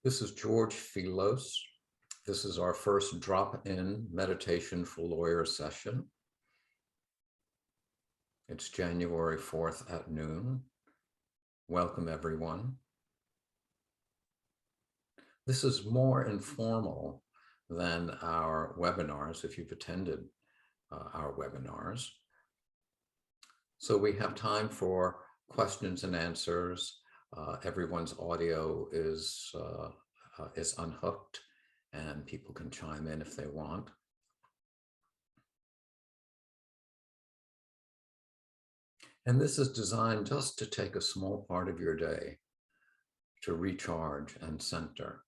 This is George Felos. This is our first drop-in meditation for lawyers session. It's January 4th at noon. Welcome, everyone. This is more informal than our webinars, if you've attended our webinars. So we have time for questions and answers. Everyone's audio is unhooked, and people can chime in if they want. And this is designed just to take a small part of your day to recharge and center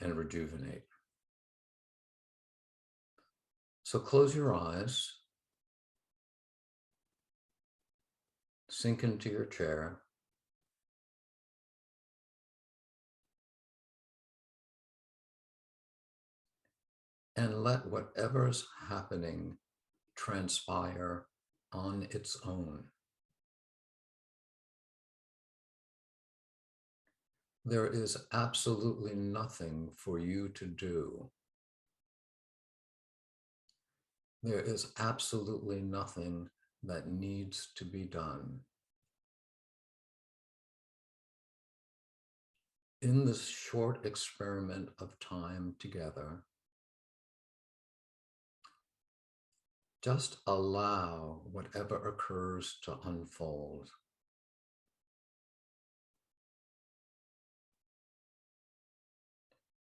and rejuvenate. So close your eyes, sink into your chair, and let whatever's happening transpire on its own. There is absolutely nothing for you to do. There is absolutely nothing that needs to be done. In this short experiment of time together, just allow whatever occurs to unfold.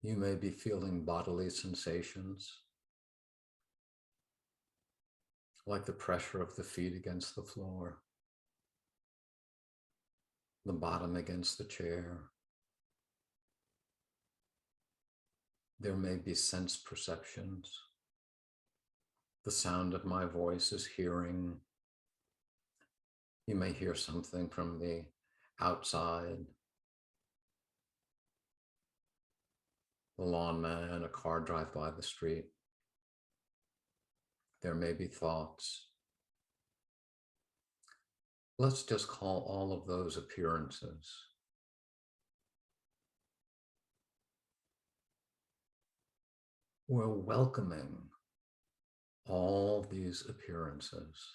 You may be feeling bodily sensations, like the pressure of the feet against the floor, the bottom against the chair. There may be sense perceptions. The sound of my voice is hearing. You may hear something from the outside. The lawnman, a car drive by the street. There may be thoughts. Let's just call all of those appearances. We're welcoming all these appearances.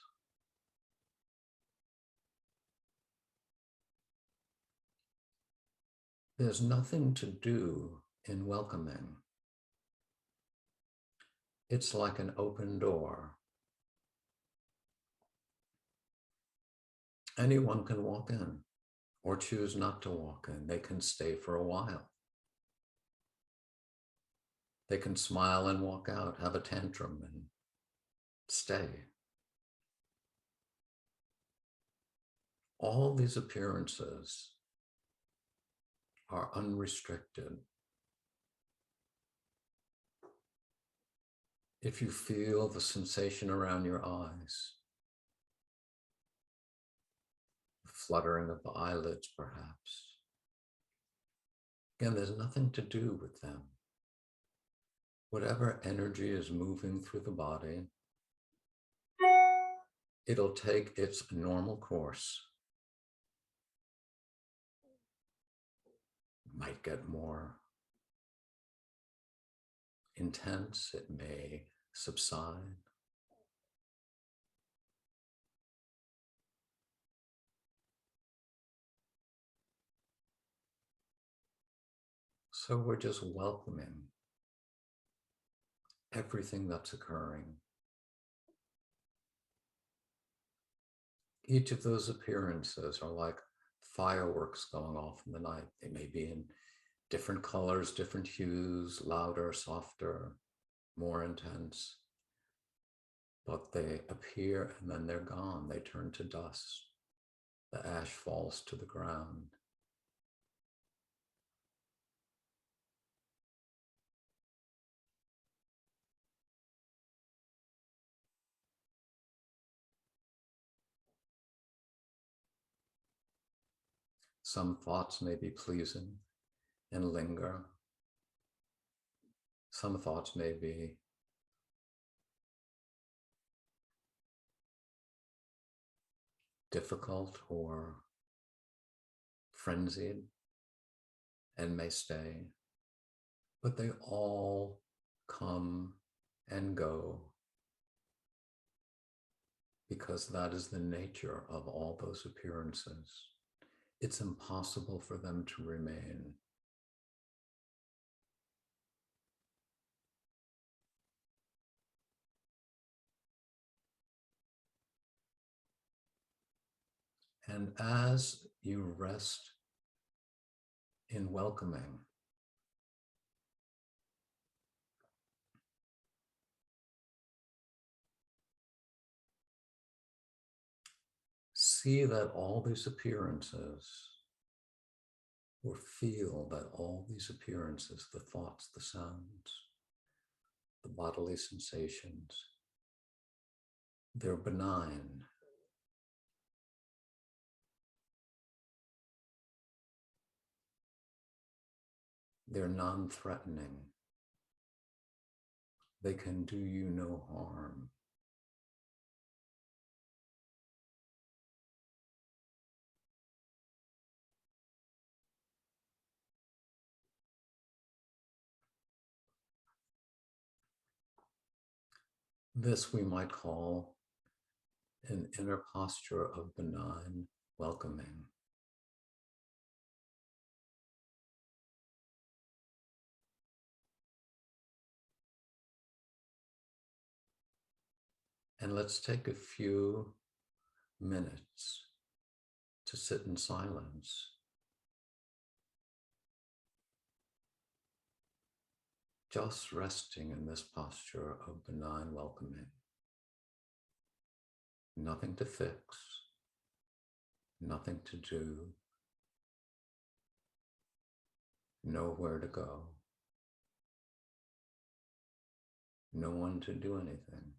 There's nothing to do in welcoming. It's like an open door. Anyone can walk in or choose not to walk in. They can stay for a while. They can smile and walk out, have a tantrum and stay. All these appearances are unrestricted. If you feel the sensation around your eyes, the fluttering of the eyelids perhaps, again, there's nothing to do with them. Whatever energy is moving through the body, it'll take its normal course. It might get more intense, it may subside. So we're just welcoming everything that's occurring. Each of those appearances are like fireworks going off in the night. They may be in different colors, different hues, louder, softer, more intense. But they appear and then they're gone. They turn to dust. The ash falls to the ground. Some thoughts may be pleasing and linger. Some thoughts may be difficult or frenzied. and may stay, but they all come and go because that is the nature of all those appearances. It's impossible for them to remain. And as you rest in welcoming, see that all these appearances, or feel that all these appearances, the thoughts, the sounds, the bodily sensations, they're benign. They're non-threatening. They can do you no harm. This we might call an inner posture of benign welcoming. And let's take a few minutes to sit in silence, just resting in this posture of benign welcoming. Nothing to fix, nothing to do, nowhere to go, no one to do anything.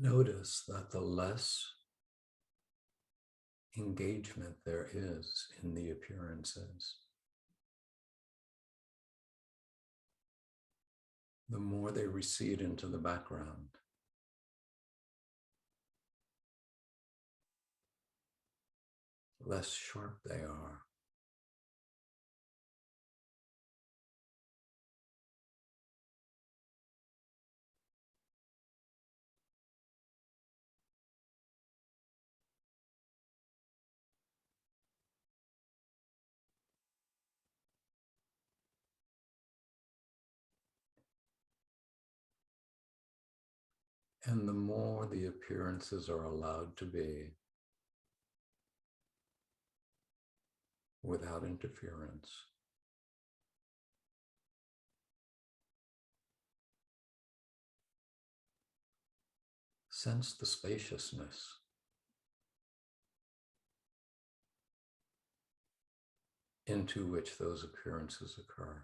Notice that the less engagement there is in the appearances, the more they recede into the background. Less sharp they are. And the more the appearances are allowed to be without interference, Sense the spaciousness. Into which those appearances occur.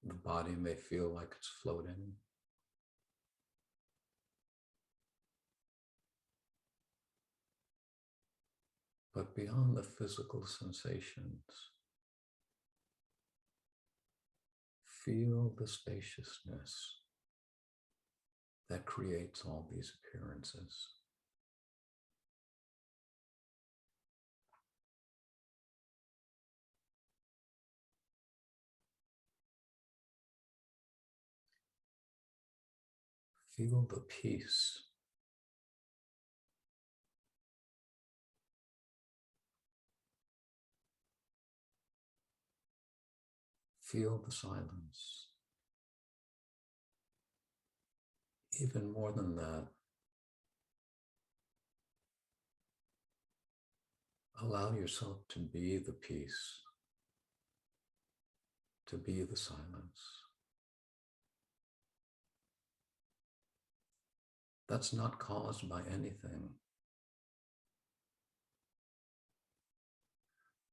The body may feel like it's floating. But beyond the physical sensations, feel the spaciousness that creates all these appearances. Feel the peace. Feel the silence. Even more than that, allow yourself to be the peace, to be the silence. That's not caused by anything.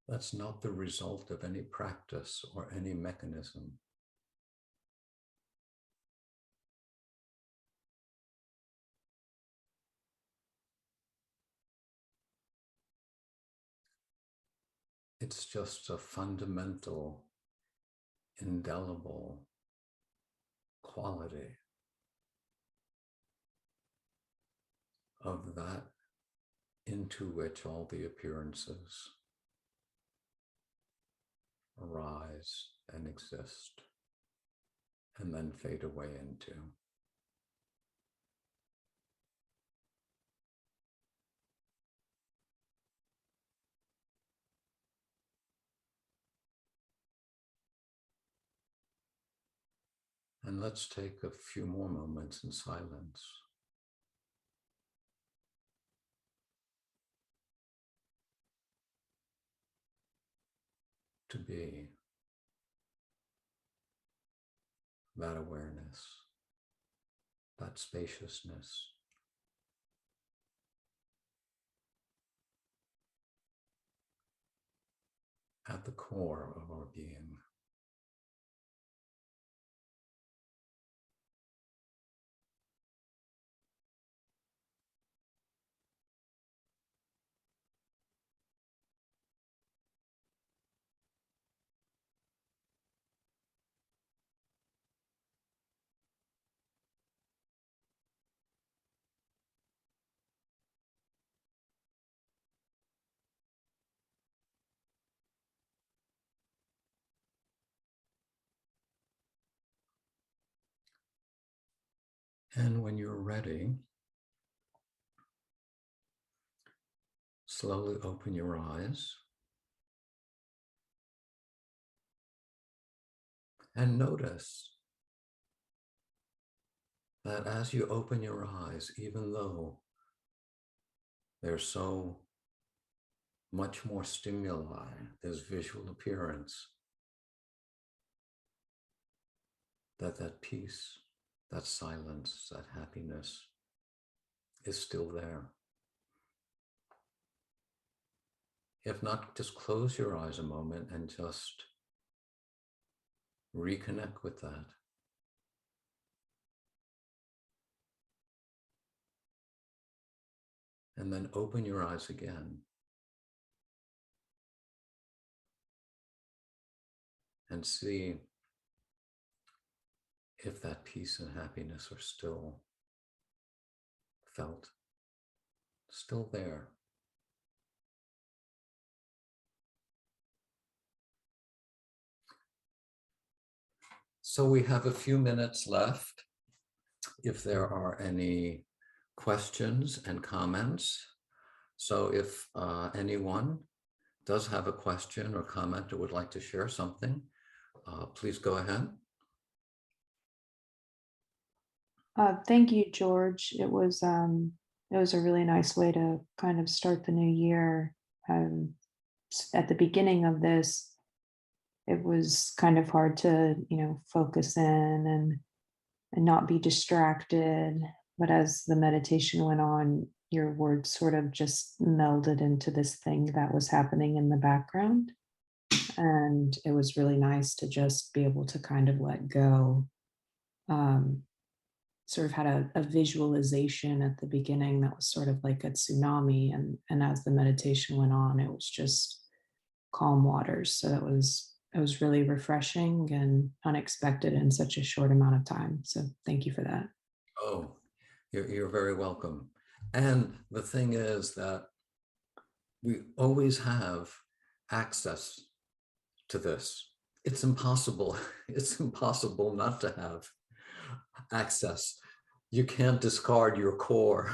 That's not the result of any practice or any mechanism. It's just a fundamental, indelible quality of that into which all the appearances arise and exist and then fade away into. And let's take a few more moments in silence. To be that awareness, that spaciousness, at the core of our being. And when you're ready, slowly open your eyes and notice that as you open your eyes, even though there's so much more stimuli, there's visual appearance, that peace, that silence, that happiness is still there. If not, just close your eyes a moment and just reconnect with that. And then open your eyes again. And see if that peace and happiness are still felt, still there. So we have a few minutes left. If there are any questions and comments. So if anyone does have a question or comment or would like to share something, please go ahead. Thank you, George. It was a really nice way to kind of start the new year. at the beginning of this, it was kind of hard to, focus in and not be distracted. But as the meditation went on, your words sort of just melded into this thing that was happening in the background. And it was really nice to just be able to kind of let go. Sort of had a visualization at the beginning that was sort of like a tsunami. And as the meditation went on, it was just calm waters. So it was really refreshing and unexpected in such a short amount of time. So thank you for that. Oh, you're very welcome. And the thing is that we always have access to this. It's impossible. It's impossible not to have access. You can't discard your core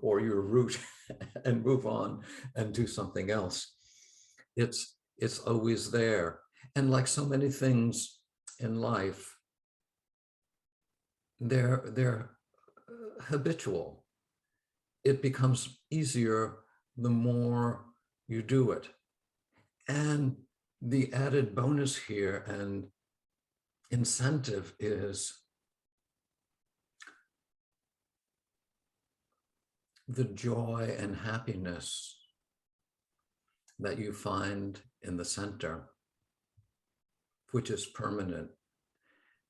or your root and move on and do something else. It's always there. And like so many things in life, they're habitual. It becomes easier the more you do it. And the added bonus here and incentive is the joy and happiness that you find in the center, which is permanent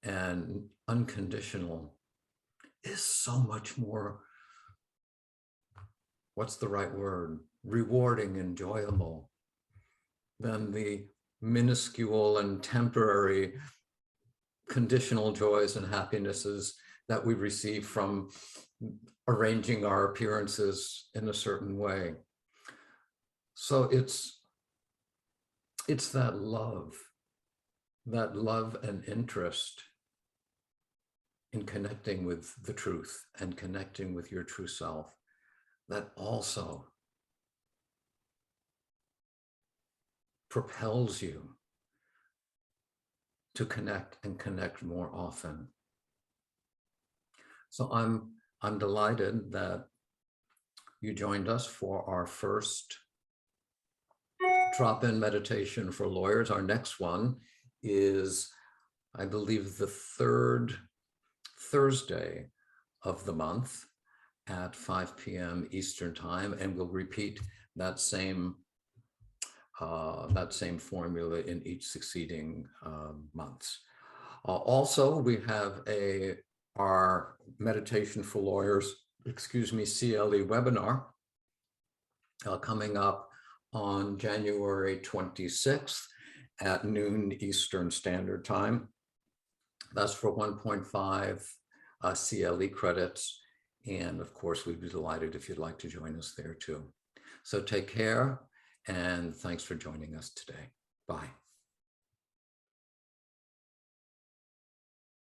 and unconditional, is so much more, what's the right word, rewarding, enjoyable than the minuscule and temporary conditional joys and happinesses that we receive from arranging our appearances in a certain way. So it's that love and interest in connecting with the truth and connecting with your true self that also propels you to connect and connect more often. So I'm delighted that you joined us for our first drop-in meditation for lawyers. Our next one is, I believe, the third Thursday of the month at 5 p.m. Eastern time, and we'll repeat that same formula in each succeeding months. Also, we have our Meditation for Lawyers, CLE webinar coming up on January 26th at noon Eastern Standard Time. That's for 1.5 CLE credits. And of course, we'd be delighted if you'd like to join us there too. So take care, and thanks for joining us today. Bye.